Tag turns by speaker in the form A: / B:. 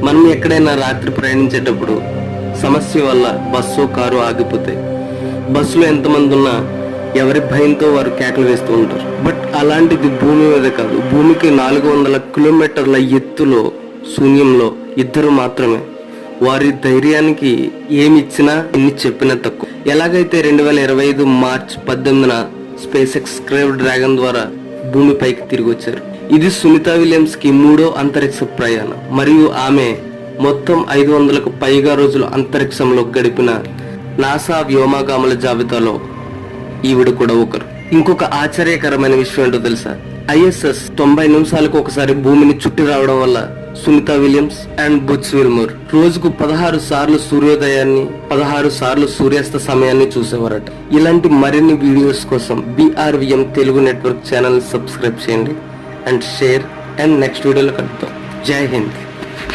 A: మనం ఎక్కడైనా రాత్రి ప్రయాణించేటప్పుడు సమస్య వల్ల బస్సు కారు ఆగిపోతాయి. బస్సులో ఎంతమంది ఉన్నా ఎవరి భయంతో వారు కేకలు వేస్తూ ఉంటారు. బట్ అలాంటిది భూమి మీద కాదు. భూమికి 400 కిలోమీటర్ల ఎత్తులో శూన్యంలో ఇద్దరు మాత్రమే. వారి ధైర్యానికి ఏమి ఇచ్చినా ఎన్ని చెప్పినా తక్కువ. ఎలాగైతే 2025 మార్చి 18న స్పేస్ ఎక్స్ క్రేవ్ డ్రాగన్ ద్వారా భూమిపైకి తిరిగి వచ్చారు. ఇది సునీత విలియమ్స్ కి 3వ అంతరిక్ష ప్రయాణం మరియు ఆమె మొత్తం 500కు పైగా రోజులు అంతరిక్షంలో గడిపిన నాసా వ్యోమగాముల జాబితాలో ఈవిడ కూడా ఒకరు. ఇంకొక ఆశ్చర్యకరమైన విషయం ఏంటో తెలుసా? ISS 90 నిమిషాలకు ఒకసారి భూమిని చుట్టి రావడం వల్ల Sunita Williams and Butch Wilmore రోజుకు 16 సార్లు సూర్యోదయాన్ని 16 సార్లు సూర్యాస్త సమయాన్ని చూసేవారట. ఇలాంటి మరిన్ని వీడియోస్ కోసం BRVM Telugu network channel subscribe చేయండి అండ్ షేర్. అండ్ నెక్స్ట్ వీడియోలో కలుద్దాం. జై హింద్.